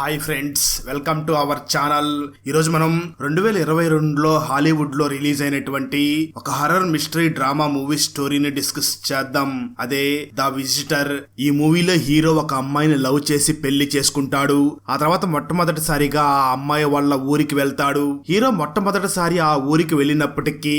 Hi friends, welcome to our channel. ఈరోజు మనం 2022లో Hollywood లో రిలీజ్ అయినటువంటి ఒక హర్రర్ మిస్టరీ డ్రామా మూవీ స్టోరీని డిస్కస్ చేద్దాం. అదే ద విజిటర్. ఈ మూవీలో హీరో ఒక అమ్మాయిని లవ్ చేసి పెళ్లి చేసుకుంటాడు. ఆ తర్వాత మొట్టమొదటిసారిగా ఆ అమ్మాయి వాళ్ళ ఊరికి వెళ్తాడు. హీరో మొట్టమొదటిసారి ఆ ఊరికి వెళ్ళినప్పటికీ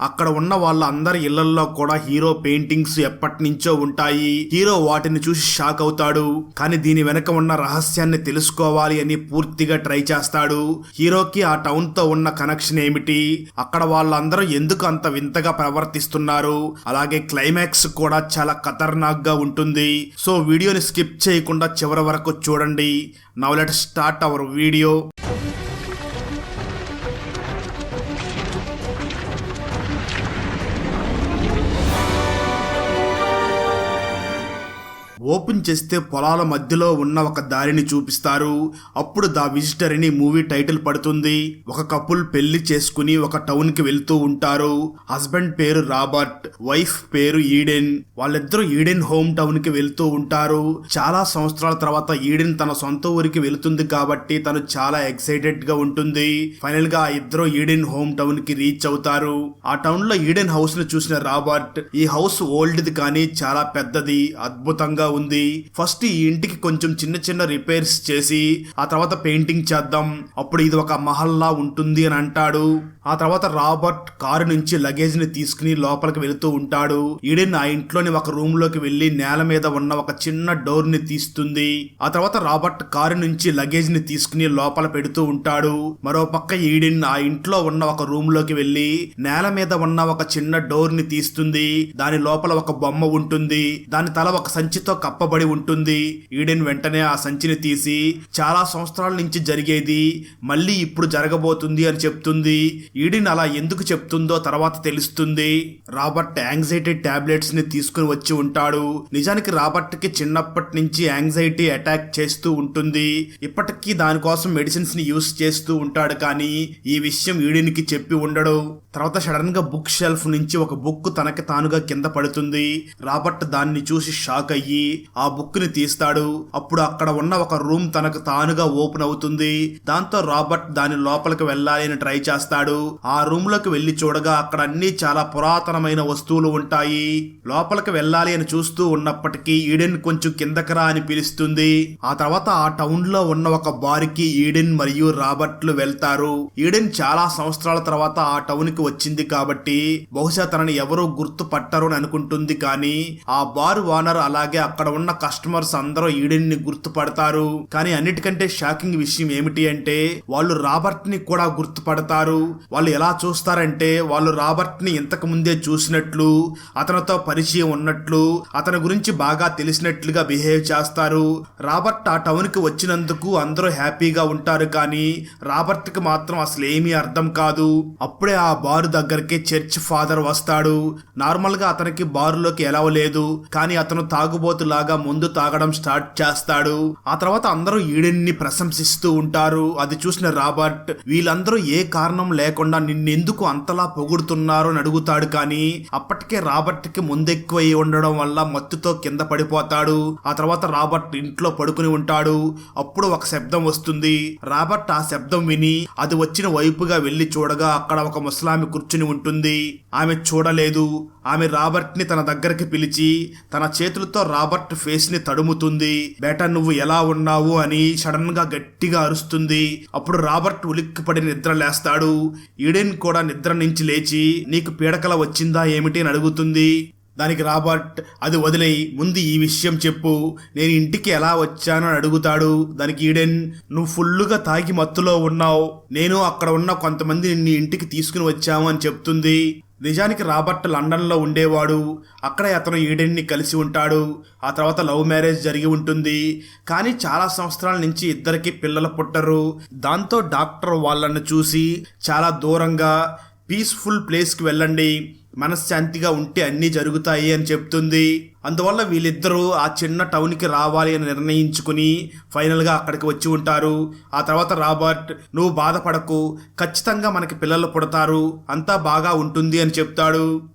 అక్కడ ఉన్న వాళ్ళ అందరి ఇళ్లలో కూడా హీరో పెయింటింగ్స్ ఎప్పటి నుంచో ఉంటాయి. హీరో వాటిని చూసి షాక్ అవుతాడు. కానీ దీని వెనక ఉన్న రహస్యాన్ని తెలుసుకోవాలి అని పూర్తిగా ట్రై చేస్తాడు. హీరోకి ఆ టౌన్ తో ఉన్న కనెక్షన్ ఏమిటి, అక్కడ వాళ్ళందరూ ఎందుకు అంత వింతగా ప్రవర్తిస్తున్నారు, అలాగే క్లైమాక్స్ కూడా చాలా ఖతర్నాక్ గా ఉంటుంది. సో వీడియోని స్కిప్ చేయకుండా చివరి వరకు చూడండి. Now let's start our video. Open చేస్తే పొలాల మధ్యలో ఉన్న ఒక దారిని చూపిస్తారు. అప్పుడు ద విజిటర్ అని మూవీ టైటిల్ పడుతుంది. ఒక కపుల్ పెళ్లి చేసుకుని ఒక టౌన్ కి వెళ్తూ ఉంటారు. హస్బెండ్ పేరు రాబర్ట్, వైఫ్ పేరు ఈడెన్. వాళ్ళిద్దరూ ఈడెన్ హోమ్ టౌన్ కి వెళ్తూ ఉంటారు. చాలా సంవత్సరాల తర్వాత ఈడెన్ తన సొంత ఊరికి వెళుతుంది కాబట్టి తను చాలా ఎక్సైటెడ్ గా ఉంటుంది. ఫైనల్ గా ఇద్దరు ఈడెన్ హోమ్ టౌన్ కి రీచ్ అవుతారు. ఆ టౌన్ లో ఈడెన్ హౌస్ ను చూసిన రాబర్ట్, ఈ హౌస్ ఓల్డ్ది కానీ చాలా పెద్దది, అద్భుతంగా ఉంది. ఫస్ట్ ఈ ఇంటికి కొంచెం చిన్న చిన్న రిపేర్స్ చేసి ఆ తర్వాత పెయింటింగ్ చేద్దాం, అప్పుడు ఇది ఒక మహల్లా ఉంటుంది అని అంటాడు. ఆ తర్వాత రాబర్ట్ కారు నుంచి లగేజ్ ని తీసుకుని లోపలికి వెళుతూ ఉంటాడు. ఈడెన్ ఆ ఇంట్లోని ఒక రూమ్ లోకి వెళ్లి నేల మీద ఉన్న ఒక చిన్న డోర్ ని తీస్తుంది. ఆ తర్వాత రాబర్ట్ కారు నుంచి లగేజ్ ని తీసుకుని లోపల పెడుతూ ఉంటాడు. మరో పక్క ఈడెన్ ఆ ఇంట్లో ఉన్న ఒక రూమ్ లోకి వెళ్లి నేల మీద ఉన్న ఒక చిన్న డోర్ ని తీస్తుంది. దాని లోపల ఒక బొమ్మ ఉంటుంది. దాని తల ఒక సంచితో కప్పబడి ఉంటుంది. ఈడెన్ వెంటనే ఆ సంచిని తీసి చాలా సంవత్సరాల నుంచి జరిగేది మళ్ళీ ఇప్పుడు జరగబోతుంది అని చెప్తుంది. ఈడెన్ అలా ఎందుకు చెప్తుందో తర్వాత తెలుస్తుంది. రాబర్ట్ యాంగ్జైటీ టాబ్లెట్స్ ని తీసుకుని వచ్చి ఉంటాడు. నిజానికి రాబర్ట్ కి చిన్నప్పటి నుంచి యాంగ్జైటీ అటాక్ చేస్తూ ఉంటుంది. ఇప్పటికీ దానికోసం మెడిసిన్స్ ని యూస్ చేస్తూ ఉంటాడు. కానీ ఈ విషయం ఈడెన్ కి చెప్పి ఉండడు. తర్వాత సడన్ గా బుక్ షెల్ఫ్ నుంచి ఒక బుక్ తనకి తానుగా కింద పడుతుంది. రాబర్ట్ దాన్ని చూసి షాక్ అయ్యి ఆ బుక్ ని తీస్తాడు. అప్పుడు అక్కడ ఉన్న ఒక రూమ్ తనకు తానుగా ఓపెన్ అవుతుంది. దాంతో రాబర్ట్ దాని లోపలికి వెళ్ళాలి అని ట్రై చేస్తాడు. ఆ రూమ్ లోకి వెళ్లి చూడగా అక్కడ అన్ని చాలా పురాతనమైన వస్తువులు ఉంటాయి. లోపలికి వెళ్ళాలి అని చూస్తూ ఉన్నప్పటికీ ఈడెన్ కొంచెం కిందకరా అని పిలుస్తుంది. ఆ తర్వాత ఆ టౌన్ లో ఉన్న ఒక బార్ కి ఈడెన్ మరియు రాబర్ట్లు వెళ్తారు. ఈడెన్ చాలా సంవత్సరాల తర్వాత ఆ టౌన్ కి వచ్చింది కాబట్టి బహుశా తనని ఎవరూ గుర్తుపట్టరు అని అనుకుంటుంది. కానీ ఆ బార్ ఓనర్ అలాగే అక్కడ ఉన్న కస్టమర్స్ అందరూ ఈడెన్ ని గుర్తుపడతారు. కానీ అన్నిటికంటే షాకింగ్ విషయం ఏమిటి అంటే వాళ్ళు రాబర్ట్ ని కూడా గుర్తుపడతారు. వాళ్ళు ఎలా చూస్తారంటే వాళ్ళు రాబర్ట్ ని ఇంతకు ముందే చూసినట్లు, అతనితో పరిచయం ఉన్నట్లు, అతని గురించి బాగా తెలిసినట్లుగా బిహేవ్ చేస్తారు. రాబర్ట్ ఆ టౌన్ కి వచ్చినందుకు అందరూ హ్యాపీగా ఉంటారు. కానీ రాబర్ట్ కి మాత్రం అసలు ఏమీ అర్థం కాదు. అప్పుడే ఆ బారు దగ్గరికి చర్చ్ ఫాదర్ వస్తాడు. నార్మల్ గా అతనికి బారులోకి ఎలవ లేదు. కానీ అతను తాగుబోతులాగా ముందు తాగడం స్టార్ట్ చేస్తాడు. ఆ తర్వాత అందరూ ఈడెన్ ని ప్రశంసిస్తూ ఉంటారు. అది చూసిన రాబర్ట్ వీళ్ళందరూ ఏ కారణం లేకుండా నిన్నెందుకు అంతలా పొగుడుతున్నారు అని అడుగుతాడు. కానీ అప్పటికే రాబర్ట్ కి ముందెక్కువ ఉండడం వల్ల మత్తుతో కింద పడిపోతాడు. ఆ తర్వాత రాబర్ట్ ఇంట్లో పడుకుని ఉంటాడు. అప్పుడు ఒక శబ్దం వస్తుంది. రాబర్ట్ ఆ శబ్దం విని అది వచ్చిన వైపుగా వెళ్లి చూడగా అక్కడ ఒక ముసలామె కూర్చుని ఉంటుంది. ఆమె చూడలేదు. ఆమె రాబర్ట్ ని తన దగ్గరికి పిలిచి తన చేతులతో రాబర్ట్ ఫేస్ ని తడుముతుంది. బేటా నువ్వు ఎలా ఉన్నావు అని సడన్ గా గట్టిగా అరుస్తుంది. అప్పుడు రాబర్ట్ ఉలిక్కిపడి నిద్ర లేస్తాడు. ఈడెన్ కూడా నిద్ర నుంచి లేచి నీకు పీడకల వచ్చిందా ఏమిటి అని అడుగుతుంది. దానికి రాబర్ట్ అది వదిలేయి, ముందు ఈ విషయం చెప్పు, నేను ఇంటికి ఎలా వచ్చాను అని అడుగుతాడు. దానికి ఈడెన్ నువ్వు ఫుల్లుగా తాగి మత్తులో ఉన్నావు, నేను అక్కడ ఉన్న కొంతమంది నిన్ను ఇంటికి తీసుకుని వచ్చాము అని చెప్తుంది. నిజానికి రాబర్ట్ లండన్ లో ఉండేవాడు. అక్కడే అతను ఈడెన్ ని కలిసి ఉంటాడు. ఆ తర్వాత లవ్ మ్యారేజ్ జరిగి ఉంటుంది. కానీ చాలా సంవత్సరాల నుంచి ఇద్దరికి పిల్లలు పుట్టరు. దాంతో డాక్టర్ వాళ్ళని చూసి చాలా దూరంగా పీస్ఫుల్ ప్లేస్ కి వెళ్ళండి, మనశ్శాంతిగా ఉంటే అన్నీ జరుగుతాయి అని చెప్తుంది. అందువల్ల వీళ్ళిద్దరూ ఆ చిన్న టౌన్కి రావాలి అని నిర్ణయించుకుని ఫైనల్గా అక్కడికి వచ్చి ఉంటారు. ఆ తర్వాత రాబర్ట్ నువ్వు బాధపడకు, ఖచ్చితంగా మనకి పిల్లలు పుడతారు, అంతా బాగా ఉంటుంది అని చెప్తాడు.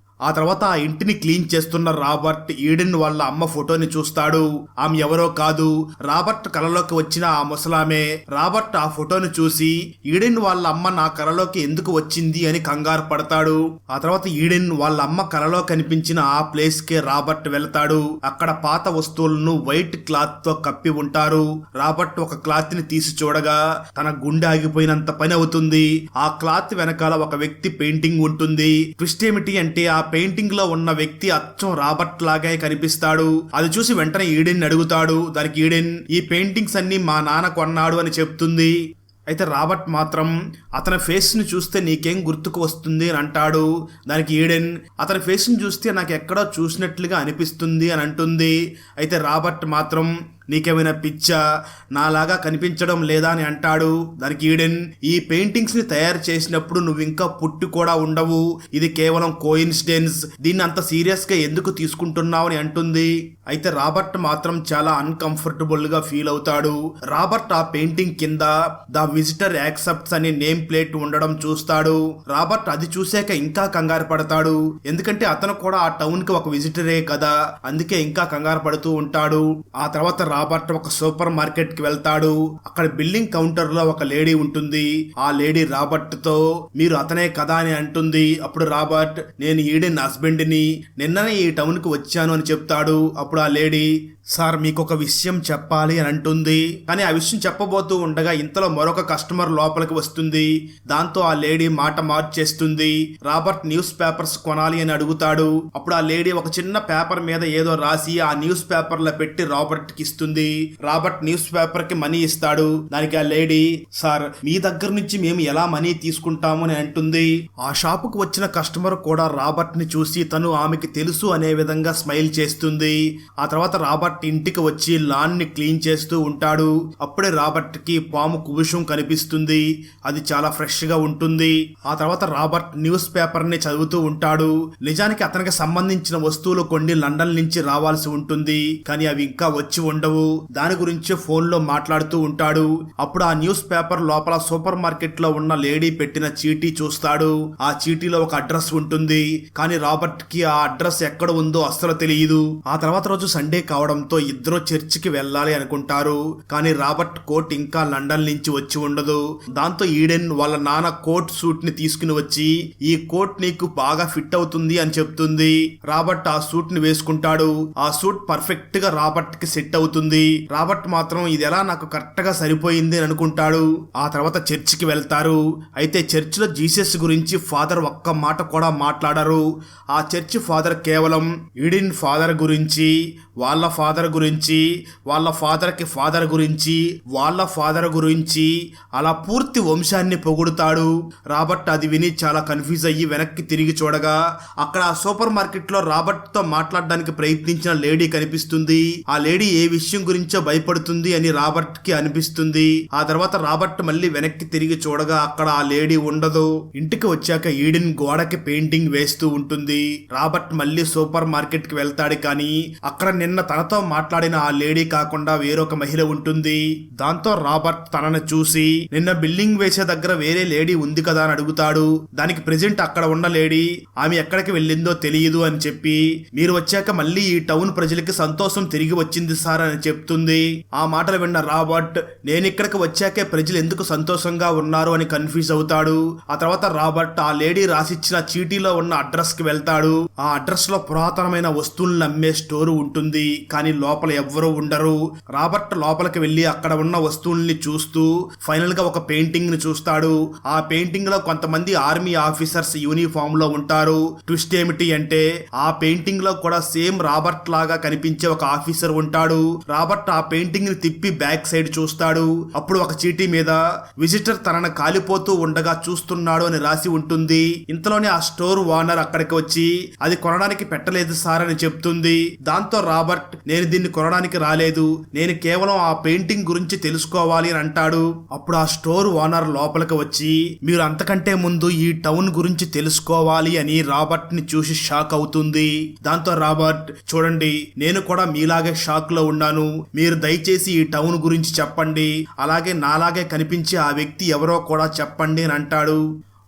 ఆ తర్వాత ఆ ఇంటిని క్లీన్ చేస్తున్న రాబర్ట్ ఈడెన్ వాళ్ళ అమ్మ ఫోటోని చూస్తాడు. ఆమె ఎవరో కాదు, రాబర్ట్ కలలోకి వచ్చిన ఆ ముసలామే. రాబర్ట్ ఆ ఫోటోని చూసి ఈడెన్ వాళ్ళ అమ్మ నా కలలోకి ఎందుకు వచ్చింది అని కంగారు పడతాడు. ఆ తర్వాత ఈడెన్ వాళ్ళ అమ్మ కలలో కనిపించిన ఆ ప్లేస్ కే రాబర్ట్ వెళ్తాడు. అక్కడ పాత వస్తువులను వైట్ క్లాత్ తో కప్పి ఉంటారు. రాబర్ట్ ఒక క్లాత్ ని తీసి చూడగా తన గుండె ఆగిపోయినంత పని అవుతుంది. ఆ క్లాత్ వెనకాల ఒక వ్యక్తి పెయింటింగ్ ఉంటుంది. ట్విస్ట్ ఏమిటి అంటే ఆ పెయింటింగ్ లో ఉన్న వ్యక్తి అచ్చం రాబర్ట్ లాగే కనిపిస్తాడు. అది చూసి వెంటనే ఈడెన్ అడుగుతాడు. దానికి ఈడెన్ ఈ పెయింటింగ్స్ అన్ని మా నాన్న కొన్నాడు అని చెప్తుంది. అయితే రాబర్ట్ మాత్రం అతని ఫేస్ ని చూస్తే నీకేం గుర్తుకు వస్తుంది అని అంటాడు. దానికి ఈడెన్ అతని ఫేస్ ని చూస్తే నాకు ఎక్కడో చూసినట్లుగా అనిపిస్తుంది అని అంటుంది. అయితే రాబర్ట్ మాత్రం నీకేమైనా పిచ్చా, నాలాగా కనిపించడం లేదా అని అంటాడు. దానికి ఈడెన్ ఈ పెయింటింగ్స్ ని తయారు చేసినప్పుడు నువ్వు ఇంకా పుట్టి కూడా ఉండవు, ఇది కేవలం కోయిన్సిడెన్స్, దీన్ని అంత సీరియస్ గా ఎందుకు తీసుకుంటున్నావు అని అంటుంది. అయితే రాబర్ట్ మాత్రం చాలా అన్కంఫర్టబుల్ గా ఫీల్ అవుతాడు. రాబర్ట్ ఆ పెయింటింగ్ కింద ద విజిటర్ యాక్సెప్ట్స్ అనే నేమ్ ప్లేట్ ఉండడం చూస్తాడు. రాబర్ట్ అది చూసాక ఇంకా కంగారు పడతాడు. ఎందుకంటే అతను కూడా ఆ టౌన్ కి ఒక విజిటరే కదా, అందుకే ఇంకా కంగారు పడుతూ ఉంటాడు. ఆ తర్వాత రాబర్ట్ ఒక సూపర్ మార్కెట్ కి వెళ్తాడు. అక్కడ బిల్లింగ్ కౌంటర్ లో ఒక లేడీ ఉంటుంది. ఆ లేడీ రాబర్ట్ తో మీరు అతనే కదా అని అంటుంది. అప్పుడు రాబర్ట్ నేను ఈడెన్ హస్బెండ్ ని, నిన్ననే ఈ టౌన్ కి వచ్చాను అని చెప్తాడు. అప్పుడు ఆ లేడీ సార్ మీకు ఒక విషయం చెప్పాలి అని అంటుంది. కానీ ఆ విషయం చెప్పబోతూ ఉండగా ఇంతలో మరొక కస్టమర్ లోపలికి వస్తుంది. దాంతో ఆ లేడీ మాట మార్చేస్తుంది. రాబర్ట్ న్యూస్ పేపర్స్ కొనాలి అని అడుగుతాడు. అప్పుడు ఆ లేడీ ఒక చిన్న పేపర్ మీద ఏదో రాసి ఆ న్యూస్ పేపర్ లో పెట్టి రాబర్ట్ కి ఇస్తుంది. రాబర్ట్ న్యూస్ పేపర్ కి మనీ ఇస్తాడు. దానికి ఆ లేడీ సార్ మీ దగ్గర నుంచి మేము ఎలా మనీ తీసుకుంటాము అని అంటుంది. ఆ షాప్ కు వచ్చిన కస్టమర్ కూడా రాబర్ట్ ని చూసి తను ఆమెకి తెలుసు అనే విధంగా స్మైల్ చేస్తుంది. ఆ తర్వాత రాబర్ట్ ఇంటికి వచ్చి లాన్ ని క్లీన్ చేస్తూ ఉంటాడు. అప్పుడే రాబర్ట్ కి పాము కుబుషం కనిపిస్తుంది. అది చాలా ఫ్రెష్ గా ఉంటుంది. ఆ తర్వాత రాబర్ట్ న్యూస్ పేపర్ ని చదువుతూ ఉంటాడు. నిజానికి అతనికి సంబంధించిన వస్తువులు కొన్ని లండన్ నుంచి రావాల్సి ఉంటుంది, కానీ అవి ఇంకా వచ్చి ఉండవు. దాని గురించి ఫోన్ లో మాట్లాడుతూ ఉంటాడు. అప్పుడు ఆ న్యూస్ పేపర్ లోపల సూపర్ మార్కెట్ లో ఉన్న లేడీ పెట్టిన చీటీ చూస్తాడు. ఆ చీటీలో ఒక అడ్రస్ ఉంటుంది, కానీ రాబర్ట్ కి ఆ అడ్రస్ ఎక్కడ ఉందో అస్సలు తెలియదు. ఆ తర్వాత రోజు సండే కావడంతో ఇద్దరు చర్చికి వెళ్ళాలి అనుకుంటారు. కానీ రాబర్ట్ కోట్ ఇంకా లండన్ నుంచి వచ్చి ఉండదు. దాంతో ఈడెన్ వాళ్ళ నాన్న కోట్ సూట్ ని తీసుకుని వచ్చి ఈ కోట్ నీకు బాగా ఫిట్ అవుతుంది అని చెప్తుంది. రాబర్ట్ ఆ సూట్ ని వేసుకుంటాడు. ఆ సూట్ పర్ఫెక్ట్ గా రాబర్ట్ కి సెట్ అవుతుంది. రాబర్ట్ మాత్రం ఇది ఎలా నాకు కరెక్ట్ గా సరిపోయింది అని అనుకుంటాడు. ఆ తర్వాత చర్చికి వెళ్తారు. అయితే చర్చ్ లో జీసస్ గురించి ఫాదర్ ఒక్క మాట కూడా మాట్లాడరు. ఆ చర్చ్ ఫాదర్ కేవలం ఈడెన్ ఫాదర్ గురించి, వాళ్ళ ఫాదర్ గురించి, వాళ్ళ ఫాదర్ కి ఫాదర్ గురించి, వాళ్ళ ఫాదర్ గురించి అలా పూర్తి వంశాన్ని పొగుడుతాడు. రాబర్ట్ అది విని చాలా కన్ఫ్యూజ్ అయ్యి వెనక్కి తిరిగి చూడగా అక్కడ ఆ సూపర్ మార్కెట్ లో రాబర్ట్ తో మాట్లాడడానికి ప్రయత్నించిన లేడీ కనిపిస్తుంది. ఆ లేడీ ఏ విషయం గురించో భయపడుతుంది అని రాబర్ట్ కి అనిపిస్తుంది. ఆ తర్వాత రాబర్ట్ మళ్ళీ వెనక్కి తిరిగి చూడగా అక్కడ ఆ లేడీ ఉండదు. ఇంటికి వచ్చాక ఈడెన్ గోడకి పెయింటింగ్ వేస్తూ ఉంటుంది. రాబర్ట్ మళ్ళీ సూపర్ మార్కెట్ కి వెళ్తాడు. కానీ అక్కడ నిన్న తనతో మాట్లాడిన ఆ లేడీ కాకుండా వేరొక మహిళ ఉంటుంది. దాంతో రాబర్ట్ తనను చూసి నిన్న బిల్డింగ్ వేసే దగ్గర వేరే లేడీ ఉంది కదా అని అడుగుతాడు. దానికి ప్రెజెంట్ అక్కడ ఉన్న లేడీ ఆమె ఎక్కడికి వెళ్ళిందో తెలియదు అని చెప్పి మీరు వచ్చాక మళ్ళీ ఈ టౌన్ ప్రజలకి సంతోషం తిరిగి వచ్చింది సార్ అని చెప్తుంది. ఆ మాటలు విన్న రాబర్ట్ నేను ఇక్కడికి వచ్చాకే ప్రజలు ఎందుకు సంతోషంగా ఉన్నారు అని కన్ఫ్యూజ్ అవుతాడు. ఆ తర్వాత రాబర్ట్ ఆ లేడీ రాసిచ్చిన చీటీలో ఉన్న అడ్రస్ కి వెళ్తాడు. ఆ అడ్రస్ లో పురాతనమైన వస్తువులను అమ్మే స్టోర్ ఉంటుంది, కానీ లోపల ఎవ్వరూ ఉండరు. రాబర్ట్ లోపలికి వెళ్లి అక్కడ ఉన్న వస్తువుల్ని చూస్తూ ఫైనల్ గా ఒక పెయింటింగ్ ని చూస్తాడు. ఆ పెయింటింగ్ లో కొంతమంది ఆర్మీ ఆఫీసర్స్ యూనిఫామ్ లో ఉంటారు. ట్విస్ట్ ఏమిటి అంటే ఆ పెయింటింగ్ లో కూడా సేమ్ రాబర్ట్ లాగా కనిపించే ఒక ఆఫీసర్ ఉంటాడు. రాబర్ట్ ఆ పెయింటింగ్ ని తిప్పి బ్యాక్ సైడ్ చూస్తాడు. అప్పుడు ఒక చీటీ మీద విజిటర్ తనను కాలిపోతూ ఉండగా చూస్తున్నాడు అని రాసి ఉంటుంది. ఇంతలోనే ఆ స్టోర్ ఓనర్ అక్కడికి వచ్చి అది కొనడానికి పెట్టలేదు సార్ అని చెప్తుంది. దాంతో రాబర్ట్ నేను దీన్ని కొనడానికి రాలేదు, నేను కేవలం ఆ పెయింటింగ్ గురించి తెలుసుకోవాలి అని అంటాడు. అప్పుడు ఆ స్టోర్ ఓనర్ లోపలికి వచ్చి మీరు అంతకంటే ముందు ఈ టౌన్ గురించి తెలుసుకోవాలి అని రాబర్ట్ ని చూసి షాక్ అవుతుంది. దాంతో రాబర్ట్ చూడండి నేను కూడా మీలాగే షాక్ లో ఉన్నాను, మీరు దయచేసి ఈ టౌన్ గురించి చెప్పండి, అలాగే నాలాగే కనిపించే ఆ వ్యక్తి ఎవరో కూడా చెప్పండి అని అంటాడు.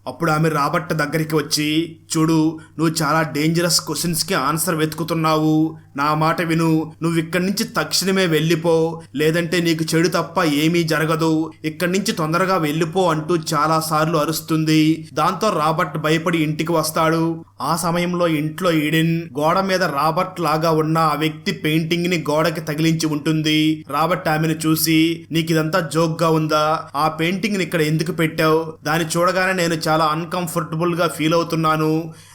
అప్పుడు ఆమె రాబర్ట్ దగ్గరికి వచ్చి, చూడు, నువ్వు చాలా డేంజరస్ క్వశ్చన్స్కి ఆన్సర్ వెతుకుతున్నావు. నా మాట విను. నువ్వు ఇక్కడి నుంచి తక్షణమే వెళ్ళిపో, లేదంటే నీకు చెడు తప్ప ఏమీ జరగదు. ఇక్కడి నుంచి తొందరగా వెళ్ళిపో అంటూ చాలా సార్లు అరుస్తుంది. దాంతో రాబర్ట్ భయపడి ఇంటికి వస్తాడు. ఆ సమయంలో ఇంట్లో ఈడెన్ గోడ మీద రాబర్ట్ లాగా ఉన్న ఆ వ్యక్తి పెయింటింగ్ ని గోడకి తగిలించి ఉంటుంది. రాబర్ట్ ఆమెను చూసి, నీకు ఇదంతా జోక్ గా ఉందా? ఆ పెయింటింగ్ ని ఇక్కడ ఎందుకు పెట్టావు? దాన్ని చూడగానే నేను చాలా అన్కంఫర్టబుల్ గా ఫీల్ అవుతున్నాను.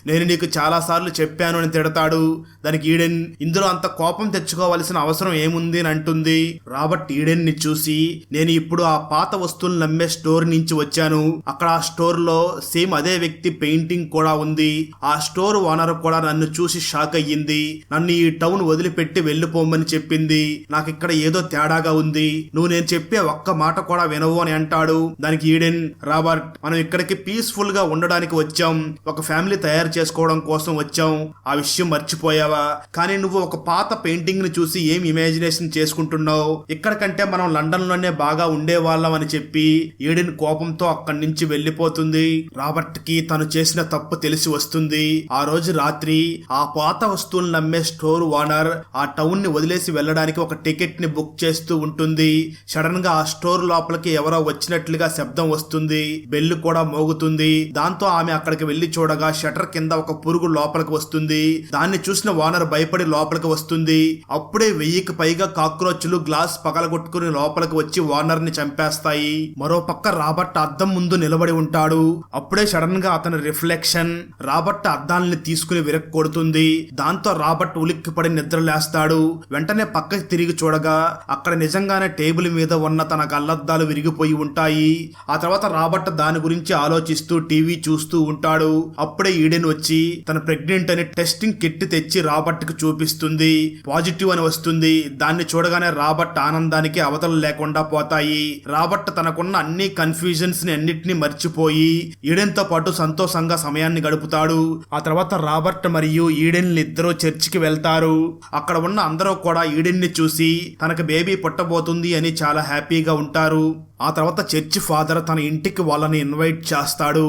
నేను నీకు చాలా సార్లు చెప్పాను అని తిడతాడు. దానికి ఈడెన్, ఇందులో అంత కోపం తెచ్చుకోవాల్సిన అవసరం ఏముంది అని అంటుంది. రాబర్ట్ ఈడెన్ ని చూసి, నేను ఇప్పుడు ఆ పాత వస్తువులను నమ్మే స్టోర్ నుంచి వచ్చాను. అక్కడ ఆ స్టోర్ లో సేమ్ అదే వ్యక్తి పెయింటింగ్ కూడా ఉంది. ఆ స్టోర్ ఓనర్ కూడా నన్ను చూసి షాక్ అయ్యింది. నన్ను ఈ టౌన్ వదిలిపెట్టి వెళ్ళిపోమని చెప్పింది. నాకు ఇక్కడ ఏదో తేడాగా ఉంది. నువ్వు నేను చెప్పే ఒక్క మాట కూడా వినవు అని అంటాడు. దానికి ఈడెన్, రాబర్ట్, మనం ఇక్కడికి పీస్ఫుల్ గా ఉండడానికి వచ్చాం. ఒక ఫ్యామిలీ తయారు చేసుకోవడం కోసం వచ్చాం. ఆ విషయం మర్చిపోయావా? కానీ నువ్వు ఒక పాత పెయింటింగ్ ని చూసి ఏం ఇమాజినేషన్ చేసుకుంటున్నావు? ఇక్కడ కంటే మనం లండన్ లోనే బాగా ఉండేవాళ్ళం అని చెప్పి ఈడెన్ కోపంతో అక్కడి నుంచి వెళ్ళిపోతుంది. రాబర్ట్ కి తను చేసిన తప్పు తెలిసి వస్తుంది. ఆ రోజు రాత్రి ఆ పాత వస్తువులను నమ్మే స్టోర్ ఓనర్ ఆ టౌన్ ని వదిలేసి వెళ్ళడానికి ఒక టికెట్ ని బుక్ చేస్తూ ఉంటుంది. సడన్ గా ఆ స్టోర్ లోపలికి ఎవరో వచ్చినట్లుగా శబ్దం వస్తుంది. బెల్ కూడా మోగుతుంది. దాంతో ఆమె అక్కడికి వెళ్లి చూడగా షటర్ కింద ఒక పురుగు లోపలికి వస్తుంది. దాన్ని చూసిన ఓనర్ భయపడి లోపలికి వస్తుంది. అప్పుడే 1000కి పైగా కాక్రోచ్లు గ్లాస్ పగలగొట్టుకుని లోపలికి వచ్చి ఓనర్ ని చంపేస్తాయి. మరో పక్క రాబర్ట్ అద్దం ముందు నిలబడి ఉంటాడు. అప్పుడే సడన్ గా అతని రిఫ్లెక్షన్ రాబర్ట్ అద్దాలని తీసుకుని విరక్కొడుతుంది. దాంతో రాబర్ట్ ఉలిక్కిపడి నిద్రలేస్తాడు. వెంటనే పక్కకి తిరిగి చూడగా అక్కడ నిజంగానే టేబుల్ మీద ఉన్న తన కళ్ళద్దాలు విరిగిపోయి ఉంటాయి. ఆ తర్వాత రాబర్ట్ దాని గురించి ఆలోచిస్తూ టీవీ చూస్తూ ఉంటాడు. అప్పుడే ఈడెన్ వచ్చి తన ప్రెగ్నెంట్ అని టెస్టింగ్ కిట్ తెచ్చి రాబర్ట్ కి చూపిస్తుంది. పాజిటివ్ అని వస్తుంది. దాన్ని చూడగానే రాబర్ట్ ఆనందానికి అవతలు లేకుండా పోతాయి. రాబర్ట్ తనకున్న అన్ని కన్ఫ్యూజన్స్ ని అన్నిటినీ మర్చిపోయి ఈడెన్ తో పాటు సంతోషంగా సమయాన్ని గడుపుతాడు. ఆ తర్వాత రాబర్ట్ మరియు ఈడెన్ ఇద్దరు చర్చికి వెళ్తారు. అక్కడ ఉన్న అందరూ కూడా ఈడెన్ ని చూసి తనకు బేబీ పుట్టబోతుంది అని చాలా హ్యాపీగా ఉంటారు. ఆ తర్వాత చర్చి ఫాదర్ తన ఇంటికి వాళ్ళని ఇన్వైట్ చేస్తాడు.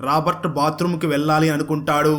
రాబర్ట్ బాత్రూమ్కి వెళ్ళాలి అనుకుంటాడు.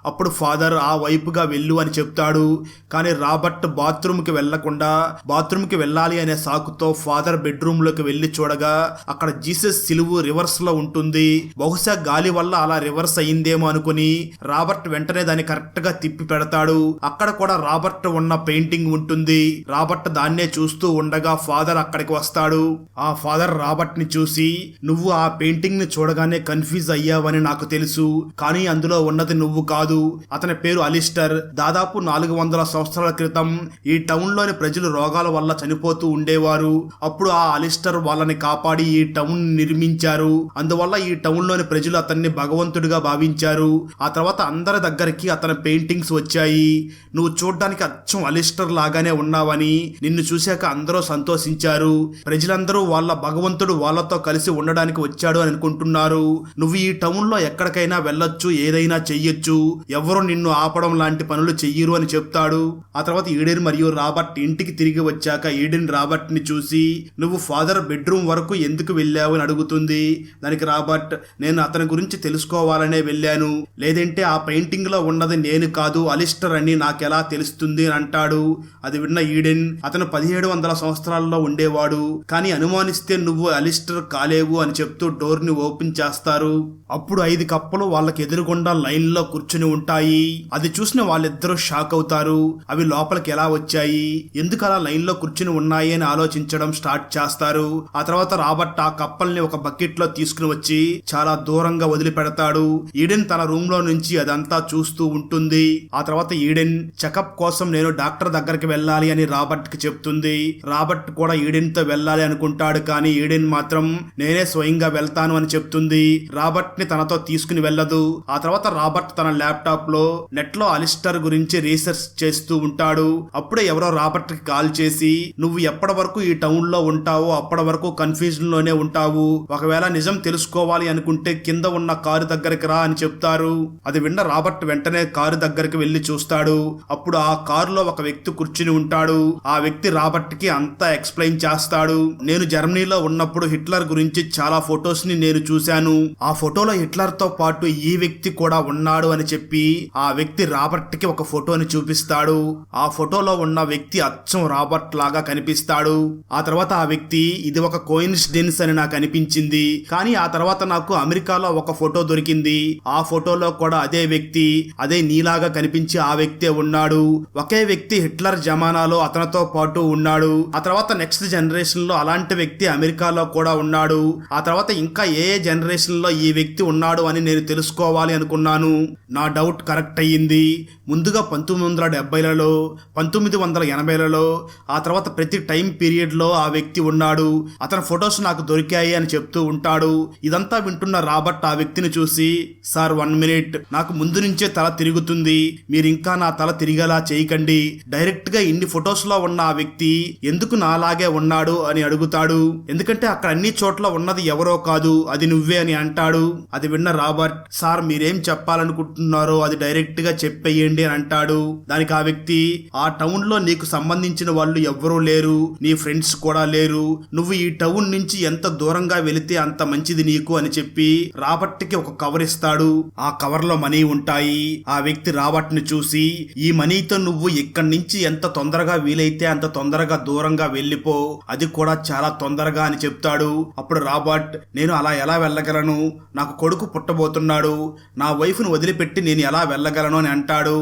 అప్పుడు ఫాదర్ ఆ వైపుగా వెళ్ళు అని చెప్తాడు. కానీ రాబర్ట్ బాత్రూమ్కి వెళ్లకుండా బాత్రూమ్కి వెళ్ళాలి అనే సాకుతో ఫాదర్ బెడ్రూమ్లోకి వెళ్ళి చూడగా అక్కడ జీసస్ సిలువు రివర్స్ లో ఉంటుంది. బహుశా గాలి వల్ల అలా రివర్స్ అయిందేమో అనుకుని రాబర్ట్ వెంటనే దాన్ని కరెక్ట్ గా తిప్పి పెడతాడు. అక్కడ కూడా రాబర్ట్ ఉన్న పెయింటింగ్ ఉంటుంది. రాబర్ట్ దాన్నే చూస్తూ ఉండగా ఫాదర్ అక్కడికి వస్తాడు. ఆ ఫాదర్ రాబర్ట్ ని చూసి, నువ్వు ఆ పెయింటింగ్ ని చూడగానే కన్ఫ్యూజ్ అయ్యావని నాకు తెలుసు, కానీ అందులో ఉన్నది నువ్వు కాదు. అతని పేరు అలిస్టర్. దాదాపు 400 సంవత్సరాల క్రితం ఈ టౌన్ లోని ప్రజలు రోగాల వల్ల చనిపోతూ ఉండేవారు. అప్పుడు ఆ అలిస్టర్ వాళ్ళని కాపాడి ఈ టౌన్ నిర్మించారు. అందువల్ల ఈ టౌన్ లోని ప్రజలు అతన్ని భగవంతుడిగా భావించారు. ఆ తర్వాత అందరి దగ్గరికి అతని పెయింటింగ్స్ వచ్చాయి. నువ్వు చూడ్డానికి అచ్చం అలిస్టర్ లాగానే ఉన్నావని నిన్ను చూశాక అందరూ సంతోషించారు. ప్రజలందరూ వాళ్ళ భగవంతుడు వాళ్ళతో కలిసి ఉండడానికి వచ్చాడు అని అనుకుంటున్నారు. నువ్వు ఈ టౌన్ లో ఎక్కడికైనా వెళ్ళొచ్చు, ఏదైనా చెయ్యొచ్చు, ఎవరు నిన్ను ఆపడం లాంటి పనులు చెయ్యరు అని చెప్తాడు. ఆ తర్వాత ఈడెన్ మరియు రాబర్ట్ ఇంటికి తిరిగి వచ్చాక ఈడెన్ రాబర్ట్ ని చూసి, నువ్వు ఫాదర్ బెడ్రూమ్ వరకు ఎందుకు వెళ్ళావు అని అడుగుతుంది. దానికి రాబర్ట్, నేను అతని గురించి తెలుసుకోవాలనే వెళ్ళాను, లేదంటే ఆ పెయింటింగ్ లో ఉన్నది నేను కాదు అలిస్టర్ అని నాకెలా తెలుస్తుంది అని అంటాడు. అది విన్న ఈడెన్, అతను 1700 సంవత్సరాల్లో ఉండేవాడు, కానీ అనుమానిస్తే నువ్వు అలిస్టర్ కాలేవు అని చెప్తూ డోర్ ని ఓపెన్ చేస్తారు. అప్పుడు 5 కప్పలు వాళ్ళకి ఎదురుగుండా లైన్ లో కూర్చుని ఉంటాయి. అది చూసిన వాళ్ళిద్దరూ షాక్ అవుతారు. అవి లోపలికి ఎలా వచ్చాయి, ఎందుకు అలా లైన్ లో కూర్చుని ఉన్నాయి అని ఆలోచించడం స్టార్ట్ చేస్తారు. ఆ తర్వాత రాబర్ట్ ఆ కప్పల్ని ఒక బకెట్ లో తీసుకుని వచ్చి చాలా దూరంగా వదిలిపెడతాడు. ఈడెన్ తన రూమ్ లో నుంచి అదంతా చూస్తూ ఉంటుంది. ఆ తర్వాత ఈడెన్ చెకప్ కోసం నేను డాక్టర్ దగ్గరికి వెళ్ళాలి అని రాబర్ట్ కి చెప్తుంది. రాబర్ట్ కూడా ఈడెన్ తో వెళ్ళాలి అనుకుంటాడు, కానీ ఈడెన్ మాత్రం నేనే స్వయంగా వెళ్తాను అని చెప్తుంది. రాబర్ట్ ని తనతో తీసుకుని వెళ్ళదు. ఆ తర్వాత రాబర్ట్ తన ల్యాప్టాప్ లో నెట్ లో అలిస్టర్ గురించి రీసెర్చ్ చేస్తూ ఉంటాడు. అప్పుడే ఎవరో రాబర్ట్ కి కాల్ చేసి, నువ్వు ఎప్పటి వరకు ఈ టౌన్ లో ఉంటావో అప్పటి వరకు కన్ఫ్యూజన్ లోనే ఉంటావు, ఒకవేళ నిజం తెలుసుకోవాలి అనుకుంటే కింద ఉన్న కారు దగ్గరికి రా అని చెప్తారు. అది విన్న రాబర్ట్ వెంటనే కారు దగ్గరికి వెళ్లి చూస్తాడు. అప్పుడు ఆ కారులో ఒక వ్యక్తి కూర్చుని ఉంటాడు. ఆ వ్యక్తి రాబర్ట్ కి అంతా ఎక్స్ప్లెయిన్ చేస్తాడు. నేను జర్మనీలో ఉన్న ఉన్నప్పుడు హిట్లర్ గురించి చాలా ఫొటోస్ ని నేను చూశాను. ఆ ఫోటోలో హిట్లర్ తో పాటు ఈ వ్యక్తి కూడా ఉన్నాడు అని చెప్పి ఆ వ్యక్తి రాబర్ట్ కి ఒక ఫోటోని చూపిస్తాడు. ఆ ఫోటోలో ఉన్న వ్యక్తి అచ్చం రాబర్ట్ లాగా కనిపిస్తాడు. ఆ తర్వాత ఆ వ్యక్తి ఇది ఒక కోయిన్సిడెన్స్ అని నాకు అనిపించింది. కానీ ఆ తర్వాత నాకు అమెరికాలో ఒక ఫోటో దొరికింది. ఆ ఫోటోలో కూడా అదే వ్యక్తి అదే నీలాగా కనిపించి ఆ వ్యక్తే ఉన్నాడు. ఒకే వ్యక్తి హిట్లర్ జమానాలో అతనితో పాటు ఉన్నాడు. ఆ తర్వాత నెక్స్ట్ జనరేషన్ లో అలాంటి వ్యక్తి అమెరికాలో కూడా ఉన్నాడు. ఆ తర్వాత ఇంకా ఏ జనరేషన్ లో ఈ వ్యక్తి ఉన్నాడు అని నేను తెలుసుకోవాలి అనుకున్నాను. నా డౌట్ కరెక్ట్ అయ్యింది. ముందుగా 1970లలో 1980లలో ఆ తర్వాత ప్రతి టైం పీరియడ్ లో ఆ వ్యక్తి ఉన్నాడు. అతని ఫొటోస్ నాకు దొరికాయి అని చెప్తూ ఉంటాడు. ఇదంతా వింటున్న రాబర్ట్ ఆ వ్యక్తిని చూసి, సార్ 1 మినిట్, నాకు ముందు నుంచే తల తిరుగుతుంది, మీరు ఇంకా నా తల తిరిగేలా చేయకండి. డైరెక్ట్ గా ఇన్ని ఫొటోస్ లో ఉన్న ఆ వ్యక్తి ఎందుకు నాలాగే ఉన్నాడు అని అడుగుతాడు. ఎందుకంటే అక్కడ అన్ని చోట్ల ఉన్నది ఎవరో కాదు, అది నువ్వే అని అంటాడు. అది విన్న రాబర్ట్, సార్ మీరేం చెప్పాలనుకుంటున్నారో అది డైరెక్ట్ గా చెప్పేయండి అని అంటాడు. దానికి ఆ వ్యక్తి, ఆ టౌన్ లో నీకు సంబంధించిన వాళ్ళు ఎవ్వరూ లేరు, నీ ఫ్రెండ్స్ కూడా లేరు, నువ్వు ఈ టౌన్ నుంచి ఎంత దూరంగా వెళితే అంత మంచిది నీకు అని చెప్పి రాబర్ట్ కి ఒక కవర్ ఇస్తాడు. ఆ కవర్ లో మనీ ఉంటాయి. ఆ వ్యక్తి రాబర్ట్ ని చూసి, ఈ మనీతో నువ్వు ఇక్కడి నుంచి ఎంత తొందరగా వీలైతే అంత తొందరగా దూరంగా వెళ్ళిపో, అది కూడా చాలా తొందరగా అని చెప్తాడు. అప్పుడు రాబర్ట్, నేను అలా ఎలా వెళ్ళగలను, నాకు కొడుకు పుట్టబోతున్నాడు, నా వైఫ్ ను వదిలిపెట్టి నేను ఎలా వెళ్ళగలను అని అంటాడు.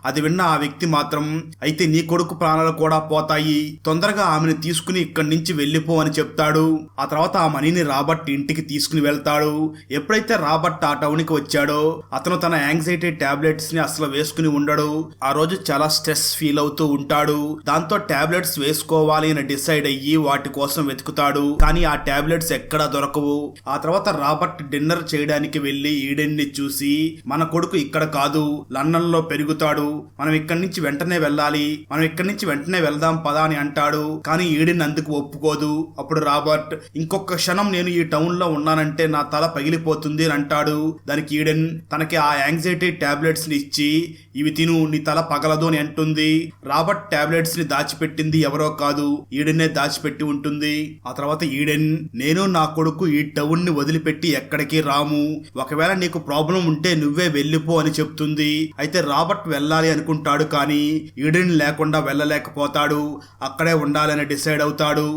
అది విన్న ఆ వ్యక్తి మాత్రం, అయితే నీ కొడుకు ప్రాణాలు కూడా పోతాయి, తొందరగా ఆమెను తీసుకుని ఇక్కడి నుంచి వెళ్ళిపో అని చెప్తాడు. ఆ తర్వాత ఆ మనీని రాబర్ట్ ఇంటికి తీసుకుని వెళ్తాడు. ఎప్పుడైతే రాబర్ట్ ఆ టౌన్ కి వచ్చాడో అతను తన యాంగ్జైటీ టాబ్లెట్స్ ని అసలు వేసుకుని ఉండడు. ఆ రోజు చాలా స్ట్రెస్ ఫీల్ అవుతూ ఉంటాడు. దాంతో టాబ్లెట్స్ వేసుకోవాలి అని డిసైడ్ అయ్యి వాటి కోసం వెతుకుతాడు. కానీ ఆ టాబ్లెట్స్ ఎక్కడా దొరకవు. ఆ తర్వాత రాబర్ట్ డిన్నర్ చేయడానికి వెళ్లి ఈడెన్ ని చూసి, మన కొడుకు ఇక్కడ కాదు, లండన్ లో పెరుగుతాడు, మనం ఇక్కడి నుంచి వెంటనే వెళ్ళాలి, మనం ఇక్కడి నుంచి వెంటనే వెళ్దాం పదా అని అంటాడు. కానీ ఈడెన్ అందుకు ఒప్పుకోదు. అప్పుడు రాబర్ట్, ఇంకొక క్షణం నేను ఈ టౌన్ లో ఉన్నానంటే నా తల పగిలిపోతుంది అని అంటాడు. దానికి ఈడెన్ తనకి ఆ యాంగ్జైటీ టాబ్లెట్స్ ని ఇచ్చి, ఇవి తిను, నీ తల పగలదు అని అంటుంది. రాబర్ట్ టాబ్లెట్స్ ని దాచిపెట్టింది ఎవరో కాదు, ఈడెన్నే దాచిపెట్టి ఉంటుంది. ఆ తర్వాత ఈడెన్, నేను నా కొడుకు ఈ టౌన్ ని వదిలిపెట్టి ఎక్కడికి రాము, ఒకవేళ నీకు ప్రాబ్లం ఉంటే నువ్వే వెళ్ళిపో అని చెప్తుంది. అయితే రాబర్ట్ వెళ్ళాలి అనుకుంటాడు, కానీ ఈడెన్ లేకుండా వెళ్ళలేకపోతాడు, అక్కడే ఉండాలని డిసైడ్ అవుతాడు.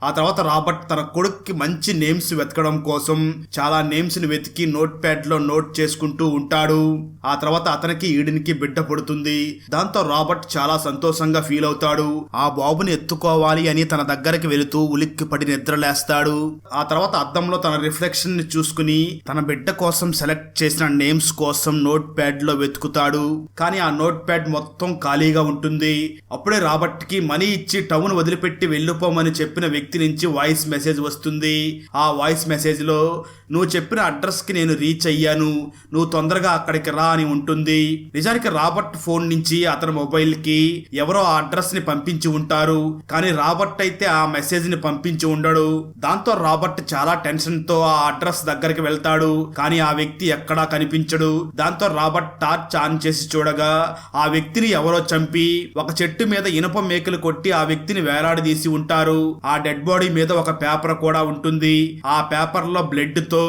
ఆ తర్వాత రాబర్ట్ తన కొడుక్కి మంచి నేమ్స్ వెతకడం కోసం చాలా నేమ్స్ ని వెతికి నోట్ ప్యాడ్ లో నోట్ చేసుకుంటూ ఉంటాడు. ఆ తర్వాత అతనికి ఈడెన్ కి బిడ్డ పుడుతుంది. దాంతో రాబర్ట్ చాలా సంతోషంగా ఫీల్ అవుతాడు. ఆ బాబుని ఎత్తుకోవాలి అని తన దగ్గరికి వెళుతూ ఉలిక్కి పడి నిద్రలేస్తాడు. ఆ తర్వాత అద్దంలో తన రిఫ్లెక్షన్ ని చూసుకుని తన బిడ్డ కోసం సెలెక్ట్ చేసిన నేమ్స్ కోసం నోట్ ప్యాడ్ లో వెతుకుతాడు. కానీ ఆ నోట్ ప్యాడ్ మొత్తం ఖాళీగా ఉంటుంది. అప్పుడే రాబర్ట్ కి మనీ ఇచ్చి టౌన్ వదిలిపెట్టి వెళ్ళిపోమని చెప్పిన వ్యక్తి నుంచి వాయిస్ మెసేజ్ వస్తుంది. ఆ వాయిస్ మెసేజ్ లో, నువ్వు చెప్పిన అడ్రస్ కి నేను రీచ్ అయ్యాను, నువ్వు తొందరగా అక్కడికి రా అని ఉంటుంది. నిజానికి రాబర్ట్ ఫోన్ నుంచి అతని మొబైల్ కి ఎవరో ఆ అడ్రస్ ని పంపించి ఉంటారు. కానీ రాబర్ట్ అయితే ఆ మెసేజ్ ని పంపించి ఉండడు. దాంతో రాబర్ట్ చాలా టెన్షన్ తో ఆ అడ్రస్ దగ్గరికి వెళ్తాడు. కానీ ఆ వ్యక్తి ఎక్కడా కనిపించడు. దాంతో రాబర్ట్ టార్చ్ ఆన్ చేసి చూడగా ఆ వ్యక్తిని ఎవరో చంపి ఒక చెట్టు మీద ఇనుప మేకలు కొట్టి ఆ వ్యక్తిని వేలాడదీసి ఉంటారు. ఆ డెడ్ బాడీ మీద ఒక పేపర్ కూడా ఉంటుంది. ఆ పేపర్ లో బ్లడ్ తో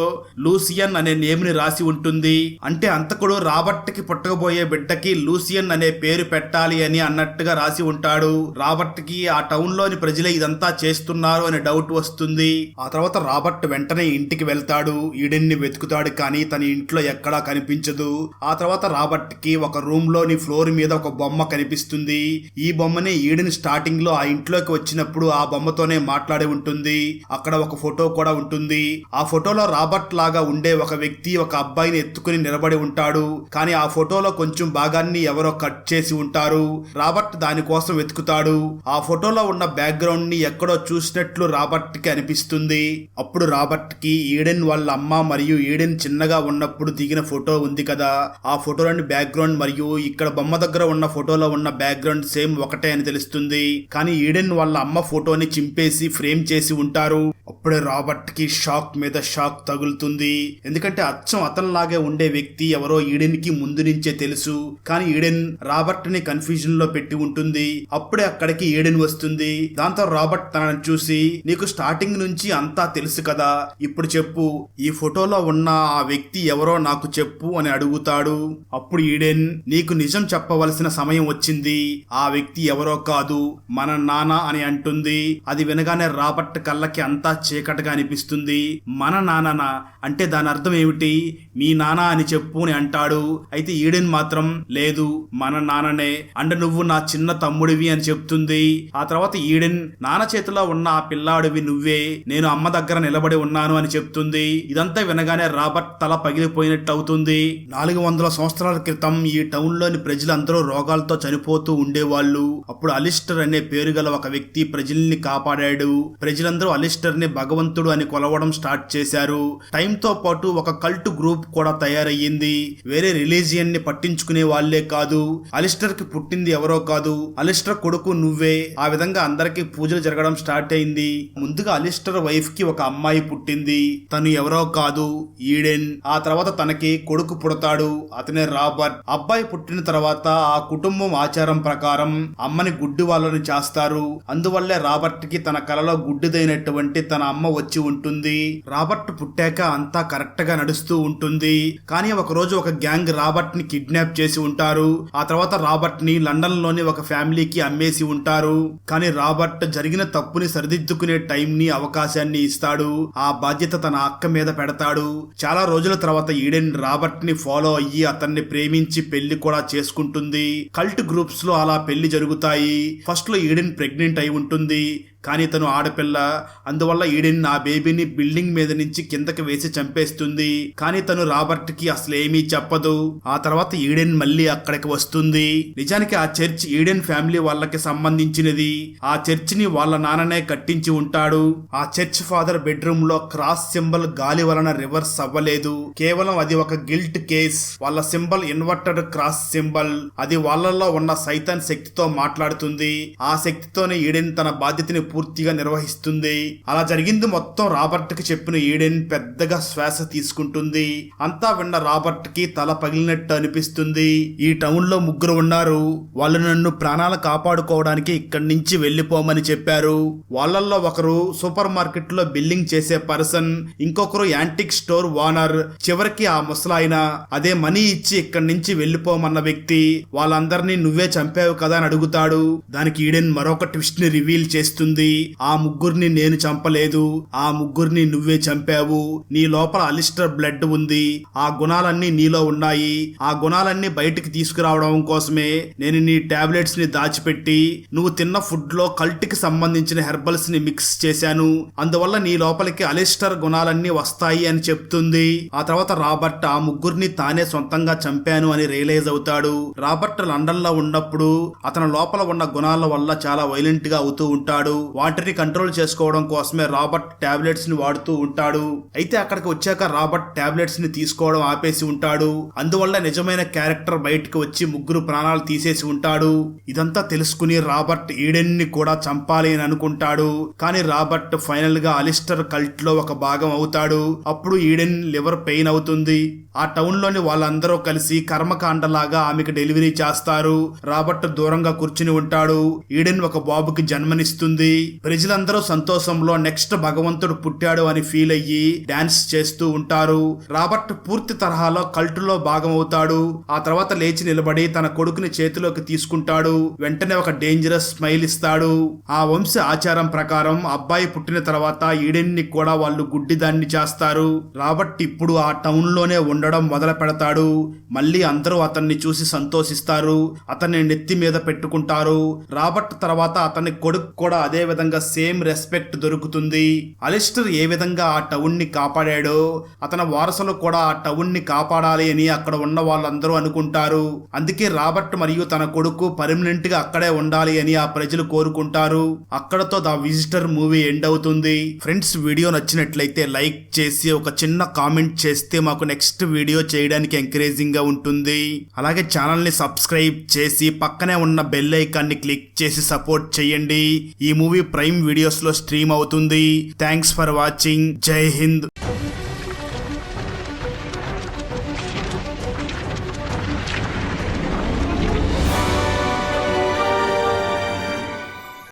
లూసియన్ అనే నేమ్ ని రాసి ఉంటుంది. అంటే అంతకుడు రాబర్ట్ కి పుట్టకపోయే బిడ్డకి లూసియన్ అనే పేరు పెట్టాలి అని అన్నట్టుగా రాసి ఉంటాడు. రాబర్ట్ కి ఆ టౌన్ లోని ప్రజలే ఇదంతా చేస్తున్నారు అనే డౌట్ వస్తుంది. ఆ తర్వాత రాబర్ట్ వెంటనే ఇంటికి వెళ్తాడు. ఈడెన్ ని వెతుకుతాడు, కానీ తన ఇంట్లో ఎక్కడా కనిపించదు. ఆ తర్వాత రాబర్ట్ కి ఒక రూమ్ లోని ఫ్లోర్ మీద ఒక బొమ్మ కనిపిస్తుంది. ఈ బొమ్మని ఈడెన్ స్టార్టింగ్ లో ఆ ఇంట్లోకి వచ్చినప్పుడు ఆ బొమ్మతోనే మాట్లాడి ఉంటుంది. అక్కడ ఒక ఫోటో కూడా ఉంటుంది. ఆ ఫోటోలో రాబర్ట్ లాగా ఉండే ఒక వ్యక్తి ఒక అబ్బాయిని ఎత్తుకుని నిలబడి ఉంటాడు. కానీ ఆ ఫోటోలో కొంచెం భాగాన్ని ఎవరో కట్ చేసి ఉంటారు. రాబర్ట్ దానికోసం వెతుకుతాడు. ఆ ఫోటోలో ఉన్న బ్యాక్గ్రౌండ్ ని ఎక్కడో చూసినట్లు రాబర్ట్ కి అనిపిస్తుంది. అప్పుడు రాబర్ట్ కి ఈడెన్ వాళ్ళ అమ్మ మరియు ఈడెన్ చిన్నగా ఉన్నప్పుడు దిగిన ఫోటో ఉంది కదా, ఆ ఫోటోలోని బ్యాక్గ్రౌండ్ మరియు ఇక్కడ బొమ్మ దగ్గర ఉన్న ఫోటోలో ఉన్న బ్యాక్గ్రౌండ్ సేమ్ ఒకటే అని తెలుస్తుంది. కానీ ఈడెన్ వాళ్ళ అమ్మ ఫోటోని చింపేసి ఫ్రేమ్ చేసి ఉంటారు. అప్పుడే రాబర్ట్ కి షాక్ మీద షాక్ తగులుతుంది. ఎందుకంటే అచ్చం అతనిలాగే ఉండే వ్యక్తి ఎవరో ఈడెన్ కి ముందు నుంచే తెలుసు. కానీ ఈడెన్ రాబర్ట్ ని కన్ఫ్యూజన్ లో పెట్టి ఉంటుంది. అప్పుడే అక్కడికి ఈడెన్ వస్తుంది. దాంతో రాబర్ట్ తనని చూసి, నీకు స్టార్టింగ్ నుంచి అంతా తెలుసు కదా, ఇప్పుడు చెప్పు, ఈ ఫోటోలో ఉన్న ఆ వ్యక్తి ఎవరో నాకు చెప్పు అని అడుగుతాడు. అప్పుడు ఈడెన్, నీకు నిజం చెప్పవలసిన సమయం వచ్చింది, ఆ వ్యక్తి ఎవరో కాదు, మన నాన్న అని అంటుంది. అది వినగానే రాబర్ట్ కళ్ళకి అంతా చీకటిగా అనిపిస్తుంది. మన నాన్ననా అంటే దాని అర్థం ఏమిటి, మీ నాన్న అని చెప్పు అని అంటాడు. అయితే ఈడెన్ మాత్రం లేదు, మన నాన్ననే, అంటే నువ్వు నా చిన్న తమ్ముడివి అని చెప్తుంది. ఆ తర్వాత ఈడెన్, నాన్న చేతిలో ఉన్న ఆ పిల్లాడివి నువ్వే, నేను అమ్మ దగ్గర నిలబడి ఉన్నాను అని చెప్తుంది. ఇదంతా వినగానే రాబర్ట్ తల పగిలిపోయినట్టు అవుతుంది. 400 సంవత్సరాల క్రితం ఈ టౌన్ లోని ప్రజలందరూ రోగాలతో చనిపోతూ ఉండేవాళ్ళు. అప్పుడు అలిస్టర్ అనే పేరు గల ఒక వ్యక్తి ప్రజల్ని కాపాడాడు. ప్రజలందరూ అలిస్టర్ ని భగవంతుడు అని కొలవడం స్టార్ట్ చేశారు. టైం తో పాటు ఒక కల్ట్ గ్రూప్ కూడా తయారయ్యింది. వేరే రిలీజియన్ ని పట్టించుకునే వాళ్లే కాదు. అలిస్టర్ కి పుట్టింది ఎవరో కాదు, అలిస్టర్ కొడుకు నువ్వే. ఆ విధంగా అందరికి పూజలు జరగడం స్టార్ట్ అయింది. ముందుగా అలిస్టర్ వైఫ్ కి ఒక అమ్మాయి పుట్టింది. తను ఎవరో కాదు, ఈడెన్. ఆ తర్వాత తనకి కొడుకు పుడతాడు, అతనే రాబర్ట్. అబ్బాయి పుట్టిన తర్వాత ఆ కుటుంబం ఆచారం ప్రకారం అమ్మని గుడ్డి వాళ్ళని చేస్తారు. అందువల్లే రాబర్ట్ కి తన కలలో గుడ్డిదైనటువంటి తన అమ్మ వచ్చి ఉంటుంది. రాబర్ట్ పుట్టాక అంతా కరెక్ట్ గా నడుస్తూ ఉంటుంది. కానీ ఒక రోజు ఒక గ్యాంగ్ రాబర్ట్ ని కిడ్నాప్ చేసి ఉంటారు. ఆ తర్వాత రాబర్ట్ ని లండన్ లోని ఒక ఫ్యామిలీకి అమ్మేసి ఉంటారు. కానీ రాబర్ట్ జరిగిన తప్పుని సరిదిద్దుకునే టైం ని, అవకాశాన్ని ఇస్తాడు. ఆ బాధ్యత తన అక్క మీద పెడతాడు. చాలా రోజుల తర్వాత ఈడెన్ రాబర్ట్ ని ఫాలో అయ్యి అతన్ని ప్రేమించి పెళ్లి కూడా చేసుకుంటుంది. కల్ట్ గ్రూప్స్ లో అలా పెళ్లి జరుగుతాయి. ఫస్ట్ లో ఈడెన్ ప్రెగ్నెంట్ అయి ఉంటుంది. కానీ తను ఆడపిల్ల, అందువల్ల ఈడెన్ ఆ బేబీని బిల్డింగ్ మీద నుంచి కిందకి వేసి చంపేస్తుంది. కానీ తను రాబర్ట్ కి అసలు ఏమీ చెప్పదు. ఆ తర్వాత ఈడెన్ మళ్ళీ అక్కడికి వస్తుంది. నిజానికి ఆ చర్చ్ ఈడెన్ ఫ్యామిలీ వాళ్ళకి సంబంధించినది. ఆ చర్చ్ ని వాళ్ళ నాన్ననే కట్టించి ఉంటాడు. ఆ చర్చ్ ఫాదర్ బెడ్రూమ్ లో క్రాస్ సింబల్ గాలి వలన రివర్స్ అవ్వలేదు. కేవలం అది ఒక గిల్ట్ కేస్. వాళ్ళ సింబల్ ఇన్వర్టెడ్ క్రాస్ సింబల్. అది వాళ్ళల్లో ఉన్న సైతాన్ శక్తితో మాట్లాడుతుంది. ఆ శక్తితోనే ఈడెన్ తన బాధ్యతని పూర్తిగా నిర్వహిస్తుంది. అలా జరిగింది మొత్తం రాబర్ట్ కి చెప్పిన ఈడెన్ పెద్దగా శ్వాస తీసుకుంటుంది. అంతా విన్న రాబర్ట్ కి తల పగిలినట్టు అనిపిస్తుంది. ఈ టౌన్ లో ముగ్గురు ఉన్నారు. వాళ్ళు నన్ను ప్రాణాలు కాపాడుకోవడానికి ఇక్కడి నుంచి వెళ్లిపోమని చెప్పారు. వాళ్ళల్లో ఒకరు సూపర్ మార్కెట్ లో బిల్లింగ్ చేసే పర్సన్, ఇంకొకరు యాంటిక్ స్టోర్ ఓనర్, చివరికి ఆ ముసలాయన, అదే మనీ ఇచ్చి ఇక్కడి నుంచి వెళ్లిపోమన్న వ్యక్తి. వాళ్ళందరినీ నువ్వే చంపావు కదా అని అడుగుతాడు. దానికి ఈడెన్ మరొక ట్విస్ట్ ని రివీల్ చేస్తుంది. ఆ ముగ్గురిని నేను చంపలేదు, ఆ ముగ్గురిని నువ్వే చంపావు. నీ లోపల అలిస్టర్ బ్లడ్ ఉంది. ఆ గుణాలన్నీ నీలో ఉన్నాయి. ఆ గుణాలన్నీ బయటికి తీసుకురావడం కోసమే నేను నీ టాబ్లెట్స్ ని దాచిపెట్టి నువ్వు తిన్న ఫుడ్ లో కల్ట్ కి సంబంధించిన హెర్బల్స్ ని మిక్స్ చేశాను. అందువల్ల నీ లోపలికి అలిస్టర్ గుణాలన్నీ వస్తాయి అని చెప్తుంది. ఆ తర్వాత రాబర్ట్ ఆ ముగ్గురిని తానే సొంతంగా చంపాను అని రియలైజ్ అవుతాడు. రాబర్ట్ లండన్ లో ఉన్నప్పుడు అతని లోపల ఉన్న గుణాల వల్ల చాలా వైలెంట్ గా అవుతూ ఉంటాడు. వాటిని కంట్రోల్ చేసుకోవడం కోసమే రాబర్ట్ టాబ్లెట్స్ ని వాడుతూ ఉంటాడు. అయితే అక్కడికి వచ్చాక రాబర్ట్ టాబ్లెట్స్ ని తీసుకోవడం ఆపేసి ఉంటాడు. అందువల్ల నిజమైన క్యారెక్టర్ బయటకు వచ్చి ముగ్గురు ప్రాణాలు తీసేసి ఉంటాడు. ఇదంతా తెలుసుకుని రాబర్ట్ ఈడెన్ ని కూడా చంపాలి అని అనుకుంటాడు. కానీ రాబర్ట్ ఫైనల్ గా అలిస్టర్ కల్ట్ లో ఒక భాగం అవుతాడు. అప్పుడు ఈడెన్ లివర్ పెయిన్ అవుతుంది. ఆ టౌన్ లోని వాళ్ళందరూ కలిసి కర్మకాండలాగా ఆమెకు డెలివరీ చేస్తారు. రాబర్ట్ దూరంగా కూర్చుని ఉంటాడు. ఈడెన్ ఒక బాబుకి జన్మనిస్తుంది. ప్రజలందరూ సంతోషంలో నెక్స్ట్ భగవంతుడు పుట్టాడు అని ఫీల్ అయ్యి డాన్స్ చేస్తూ ఉంటారు. రాబర్ట్ పూర్తి తరహాలో కల్ట్ లో భాగం అవుతాడు. ఆ తర్వాత లేచి నిలబడి తన కొడుకుని చేతిలోకి తీసుకుంటాడు. వెంటనే ఒక డేంజరస్ స్మైల్ ఇస్తాడు. ఆ వంశ ఆచారం ప్రకారం అబ్బాయి పుట్టిన తర్వాత ఈడెన్ ని కూడా వాళ్ళు గుడ్డిదాన్ని చేస్తారు. రాబర్ట్ ఇప్పుడు ఆ టౌన్ లోనే ఉండడం మొదలు పెడతాడు. మళ్ళీ అందరూ అతన్ని చూసి సంతోషిస్తారు. అతన్ని నెత్తి మీద పెట్టుకుంటారు. రాబర్ట్ తర్వాత అతని కొడుకు కూడా అదే విధంగా సేమ్ రెస్పెక్ట్ దొరుకుతుంది. అలిస్టర్ ఏ విధంగా ఆ టౌన్ ని కాపాడాడో అతని వారసులు కూడా ఆ టౌన్ ని కాపాడాలి అని అక్కడ ఉన్న వాళ్ళందరూ అనుకుంటారు. అందుకే రాబర్ట్ మరియు తన కొడుకు పర్మనెంట్ గా అక్కడే ఉండాలి అని ఆ ప్రజలు కోరుకుంటారు. అక్కడతో ద విజిటర్ మూవీ ఎండ్ అవుతుంది. ఫ్రెండ్స్, వీడియో నచ్చినట్లయితే లైక్ చేసి ఒక చిన్న కామెంట్ చేస్తే మాకు నెక్స్ట్ వీడియో చేయడానికి ఎంకరేజింగ్ గా ఉంటుంది. అలాగే ఛానల్ ని సబ్స్క్రైబ్ చేసి పక్కనే ఉన్న బెల్ ఐకాన్ ని క్లిక్ చేసి సపోర్ట్ చేయండి. ఈ మూవీ మూవీ ప్రైమ్ వీడియోస్ లో స్ట్రీమ్ అవుతుంది. Thanks for watching. జై హింద్.